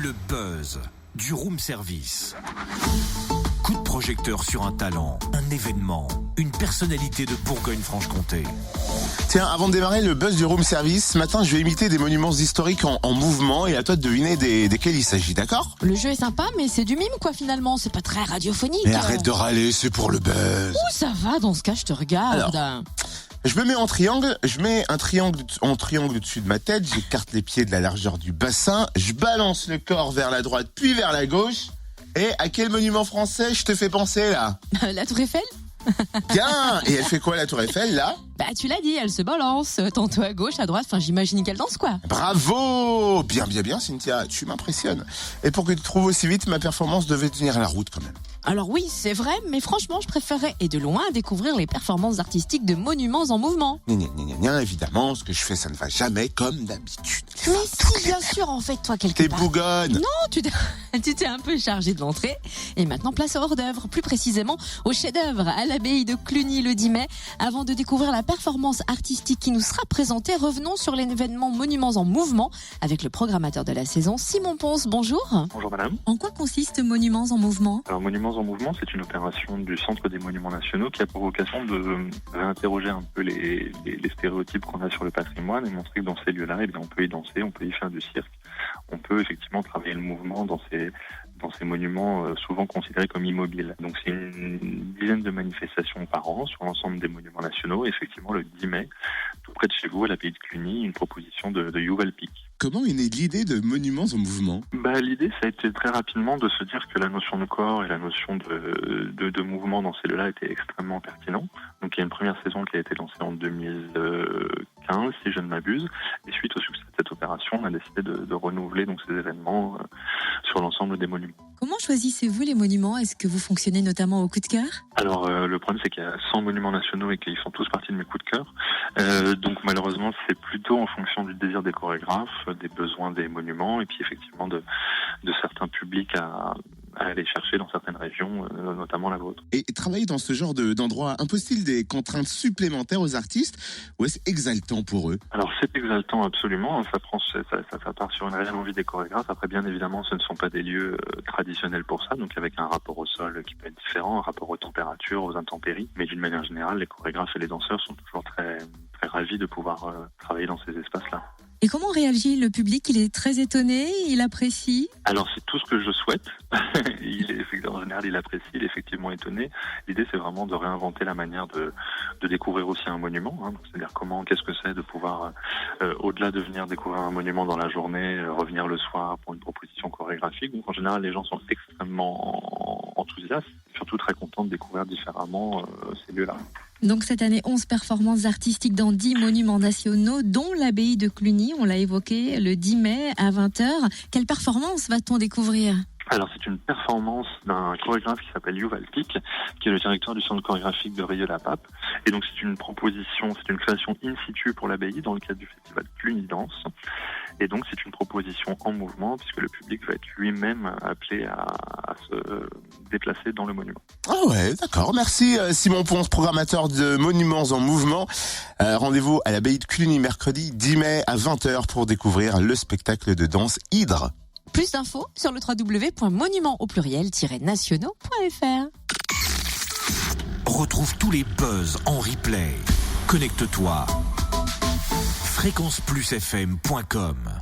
Le buzz du room service. Coup de projecteur sur un talent, un événement, une personnalité de Bourgogne-Franche-Comté. Tiens, avant de démarrer le buzz du room service, ce matin je vais imiter des monuments historiques en mouvement et à toi de deviner desquels il s'agit, d'accord ? Le jeu est sympa, mais c'est du mime quoi finalement, c'est pas très radiophonique. Mais arrête de râler, c'est pour le buzz. Ouh, ça va, dans ce cas je te regarde. Je me mets en triangle, je mets un triangle en triangle au-dessus de ma tête, j'écarte les pieds de la largeur du bassin, je balance le corps vers la droite puis vers la gauche. Et à quel monument français je te fais penser là ? La Tour Eiffel ? Bien. Et elle fait quoi la Tour Eiffel là ? Bah tu l'as dit, elle se balance, tantôt à gauche, à droite, enfin j'imagine qu'elle danse quoi. Bravo ! Bien Cynthia, tu m'impressionnes. Et pour que tu trouves aussi vite, ma performance devait tenir la route quand même. Alors oui, c'est vrai, mais franchement je préférerais, et de loin, découvrir les performances artistiques de monuments en mouvement. Évidemment, ce que je fais ça ne va jamais comme d'habitude. Mais si, bien sûr, en fait, toi quelque T'es part. bougonne. Non, tu t'es un peu chargé de l'entrée. Et maintenant, place au hors-d'œuvre, plus précisément au chef-d'œuvre à l'abbaye de Cluny le 10 mai. Avant de découvrir la performance artistique qui nous sera présentée, revenons sur l'événement Monuments en mouvement avec le programmateur de la saison, Simon Ponce. Bonjour. Bonjour madame. En quoi consiste Monuments en mouvement ? Alors Monuments en mouvement, c'est une opération du Centre des Monuments Nationaux qui a pour vocation de réinterroger un peu les stéréotypes qu'on a sur le patrimoine et montrer que dans ces lieux-là, eh bien, on peut y danser, on peut y faire du cirque, on peut effectivement travailler le mouvement dans ces monuments souvent considérés comme immobiles. Donc c'est une dizaine de manifestations par an sur l'ensemble des monuments nationaux. Et effectivement, le 10 mai, tout près de chez vous, à l'abbaye de Cluny, une proposition de Yuval Pic. Comment est née l'idée de monuments en mouvement ? L'idée, ça a été très rapidement de se dire que la notion de corps et la notion de mouvement dans ces lieux-là était extrêmement pertinent. Donc il y a une première saison qui a été lancée en 2015, si je ne m'abuse. Et suite au succès de cette opération, on a décidé de renouveler donc ces événements sur l'ensemble des monuments. Comment choisissez-vous les monuments ? Est-ce que vous fonctionnez notamment au coup de cœur ? Alors le problème c'est qu'il y a 100 monuments nationaux et qu'ils font tous partie de mes coups de cœur. Donc malheureusement c'est plutôt en fonction du désir des chorégraphes, des besoins des monuments et puis effectivement de certains publics à aller chercher dans certaines régions, notamment la vôtre. Et travailler dans ce genre d'endroit impose-t-il des contraintes supplémentaires aux artistes ou est-ce exaltant pour eux ? Alors c'est exaltant absolument, ça part sur une réelle envie des chorégraphes. Après bien évidemment ce ne sont pas des lieux traditionnels pour ça, donc avec un rapport au sol qui peut être différent, un rapport aux températures, aux intempéries, mais d'une manière générale les chorégraphes et les danseurs sont toujours très, très ravis de pouvoir travailler dans ces espaces-là. Et comment réagit le public ? Il est très étonné, il apprécie ? Alors c'est tout ce que je souhaite. En général, il apprécie, il est effectivement étonné. L'idée, c'est vraiment de réinventer la manière de découvrir aussi un monument. C'est-à-dire qu'est-ce que c'est de pouvoir, au-delà de venir découvrir un monument dans la journée, revenir le soir pour une proposition chorégraphique. Donc en général, les gens sont extrêmement enthousiastes, surtout très contents de découvrir différemment ces lieux-là. Donc cette année, 11 performances artistiques dans 10 monuments nationaux, dont l'abbaye de Cluny, on l'a évoqué, le 10 mai à 20h. Quelle performance va-t-on découvrir ? Alors c'est une performance d'un chorégraphe qui s'appelle Yuval Pic, qui est le directeur du centre chorégraphique de Rieux-la-Pape. Et donc c'est une création in situ pour l'abbaye dans le cadre du festival Cluny Danse. Et donc c'est une proposition en mouvement puisque le public va être lui-même appelé à se déplacer dans le monument. Ah ouais, d'accord. Merci Simon Ponce, programmateur de Monuments en mouvement. Rendez-vous à l'abbaye de Cluny mercredi 10 mai à 20h pour découvrir le spectacle de danse Hydre. Plus d'infos sur le www.monuments-nationaux.fr. Retrouve tous les buzz en replay. Connecte-toi. fréquenceplusfm.com